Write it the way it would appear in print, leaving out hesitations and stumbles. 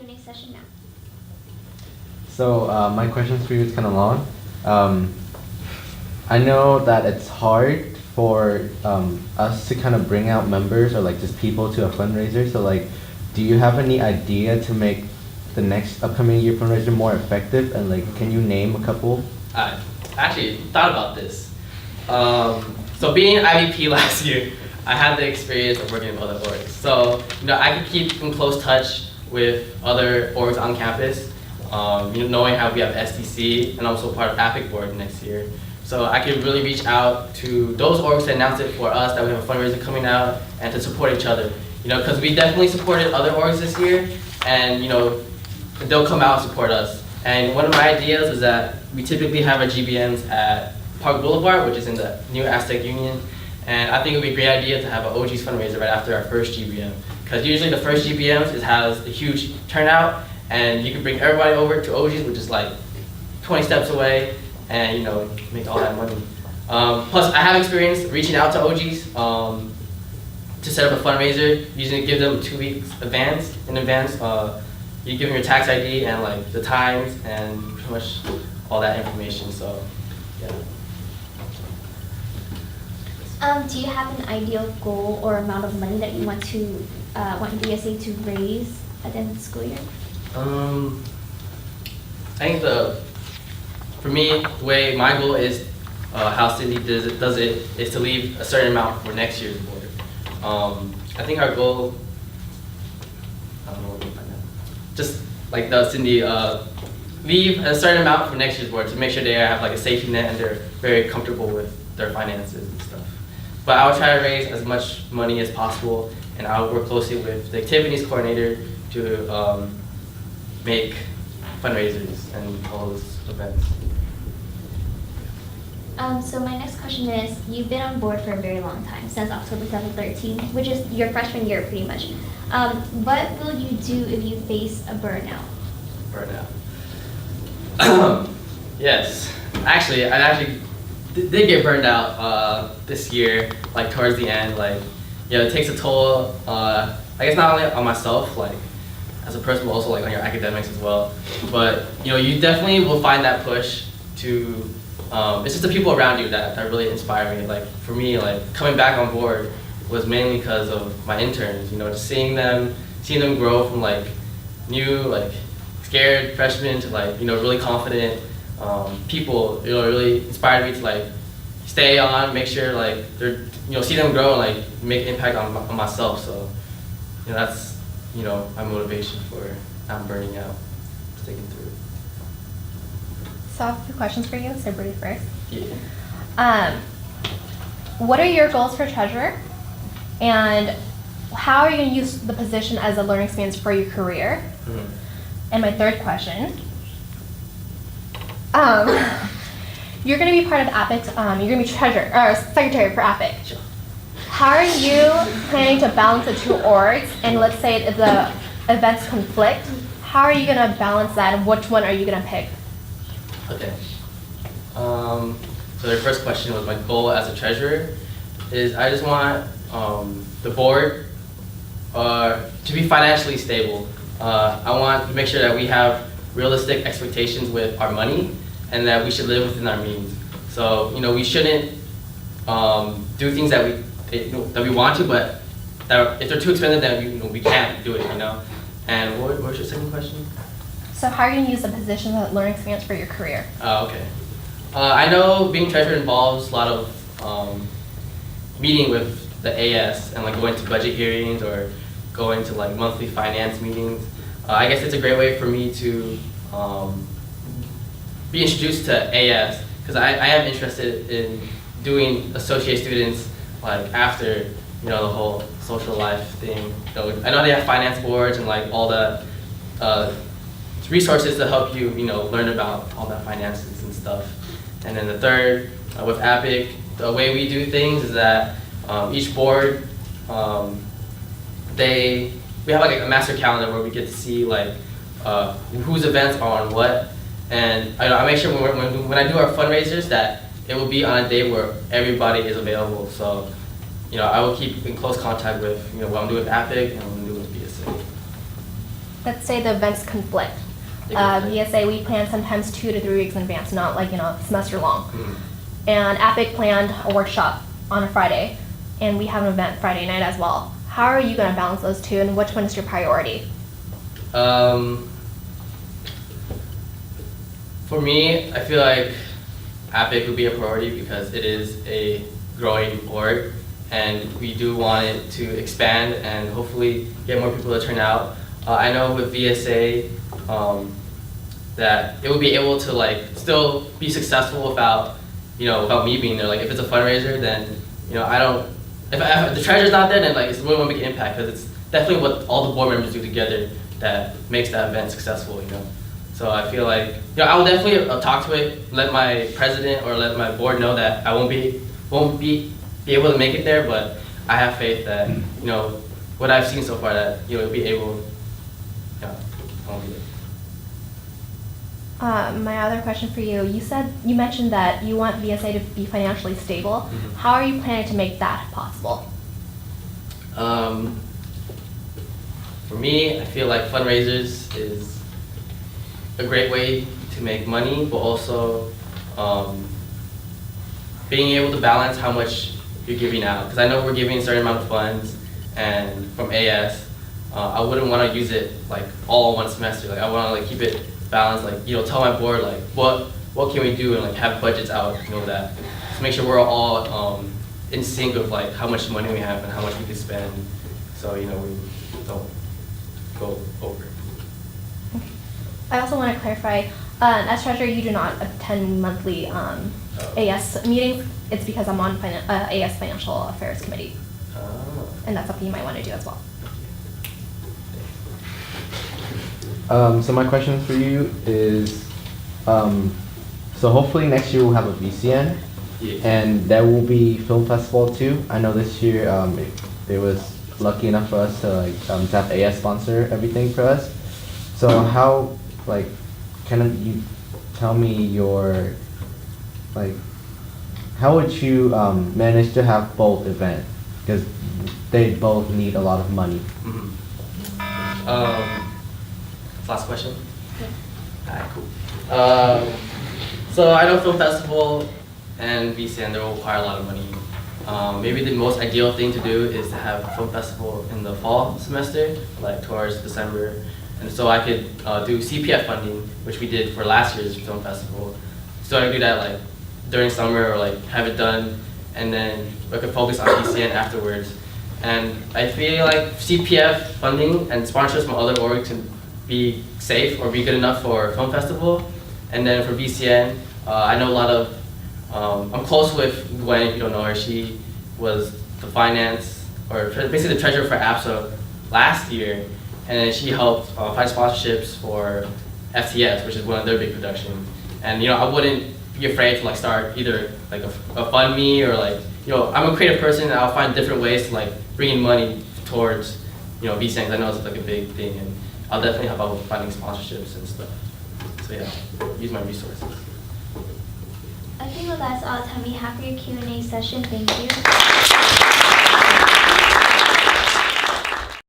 Q&A session now. So my question for you is kind of long. I know that it's hard for us to kind of bring out members or like just people to a fundraiser. So like, do you have any idea to make the next upcoming year fundraiser more effective? And like, can you name a couple? I actually thought about this. So being an IVP last year, I had the experience of working with other orgs. So I could keep in close touch with other orgs on campus. Knowing how we have STC and also part of APIC board next year. So I could really reach out to those orgs to announce it for us that we have a fundraiser coming out and to support each other. Because we definitely supported other orgs this year, and they'll come out and support us. And one of my ideas is that we typically have our GBMs at Park Boulevard, which is in the new Aztec Union. And I think it would be a great idea to have an OG's fundraiser right after our first GBM. Because usually the first GBMs has a huge turnout, and you can bring everybody over to OG's, which is like 20 steps away, and make all that money. Plus, I have experience reaching out to OG's to set up a fundraiser. Usually give them 2 weeks in advance. You give them your tax ID and like the times and pretty much all that information. So, yeah. Do you have an ideal goal or amount of money that you want DSA to raise at the end of the school year? I think for me, the way my goal is, how Cindy does it, is to leave a certain amount for next year's board. I think our goal, I don't know what we find out. Just like Cindy, leave a certain amount for next year's board to make sure they have like a safety net and they're very comfortable with their finances and stuff. But I'll try to raise as much money as possible, and I'll work closely with the activities coordinator to make fundraisers and all those events. So my next question is, you've been on board for a very long time, since October 2013, which is your freshman year pretty much. What will you do if you face a burnout? Burnout. Yes. Actually, I did get burned out this year, like towards the end. Like, it takes a toll, I guess not only on myself, like as a person, but also like on your academics as well. But you definitely will find that push to, it's just the people around you that really inspire me. Like for me, like coming back on board was mainly because of my interns, just seeing them grow from like new, like scared freshmen to like, really confident people, really inspired me to like stay on, make sure like they're, see them grow and like make an impact on myself. So, that's, my motivation for not burning out, sticking through it. So I have a few questions for you, so Bree first. Yeah. What are your goals for treasurer? And how are you going to use the position as a learning experience for your career? Mm-hmm. And my third question, you're going to be part of APIC, you're going to be treasurer, or secretary for APIC. Sure. How are you planning to balance the two orgs? And let's say if the events conflict, how are you going to balance that, and which one are you going to pick? Okay. So the first question was my goal as a treasurer is I just want the board to be financially stable. I want to make sure that we have realistic expectations with our money and that we should live within our means. So we shouldn't do things that we want to, but that if they're too expensive, then we can't do it. And what was your second question? So how are you going to use the position as a learning experience for your career? Oh, okay. I know being treasurer involves a lot of meeting with the AS and like going to budget hearings or going to like monthly finance meetings. I guess it's a great way for me to be introduced to AS, because I am interested in doing associate students like after the whole social life thing. I know they have finance boards and like all the resources to help you learn about all that finances and stuff. And then the third, with APIC, the way we do things is that each board, we have like a master calendar where we get to see like whose events are on what, and I make sure when I do our fundraisers that it will be on a day where everybody is available. So I will keep in close contact with what I'm doing with APIC and what I'm doing with BSA. let's say the events conflict. They conflict. VSA, we plan sometimes 2 to 3 weeks in advance, not like, semester long. Mhm. And APIC planned a workshop on a Friday, and we have an event Friday night as well. How are you gonna balance those two, and which one is your priority? For me, I feel like APIC would be a priority because it is a growing org, and we do want it to expand and hopefully get more people to turn out. I know with VSA that it would be able to like still be successful without without me being there. Like if it's a fundraiser, then I don't. If the treasurer's not there, then like it's really won't make an impact because it's definitely what all the board members do together that makes that event successful. So I feel like I will definitely talk to it, let my president or let my board know that I won't be able to make it there, but I have faith that what I've seen so far that it'll be able. I won't be there. My other question for you, you mentioned that you want VSA to be financially stable. Mhm. How are you planning to make that possible? For me, I feel like fundraisers is a great way to make money, but also being able to balance how much you're giving out. Because I know we're giving a certain amount of funds, and from AS, I wouldn't want to use it like all in one semester. Like I want to like keep it balanced. Like tell my board like what can we do and like have budgets out. That to make sure we're all in sync of like how much money we have and how much we can spend. So we don't go over. I also want to clarify, as treasurer, you do not attend monthly AS meetings. It's because I'm on AS Financial Affairs Committee, and that's something you might want to do as well. So my question for you is, so hopefully next year we'll have a VCN, Yeah. and there will be film festival too. I know this year it was lucky enough for us to to have AS sponsor everything for us. So how can you tell me your how would you manage to have both events, because they both need a lot of money? Mm-hmm. Last question? Yeah. Alright, cool. So I know film festival and VCN, they will require a lot of money. Maybe the most ideal thing to do is to have a film festival in the fall semester, like towards December. And so I could do CPF funding, which we did for last year's film festival. So I could do that like during summer or like have it done, and then I could focus on VCN afterwards. And I feel like CPF funding and sponsorships from other orgs can be safe or be good enough for film festival. And then for VCN, I know a lot of, I'm close with Gwen, if you don't know her. She was the finance, or basically the treasurer for APSA last year. And then she helped find sponsorships for FTS, which is one of their big productions. And I wouldn't be afraid to like start either like a fund me or like, I'm a creative person and I'll find different ways to like bring in money towards, VCN, because I know it's like a big thing, and I'll definitely help out with finding sponsorships and stuff. So yeah, use my resources. Okay, well that's all the time we have for your Q&A session. Thank you.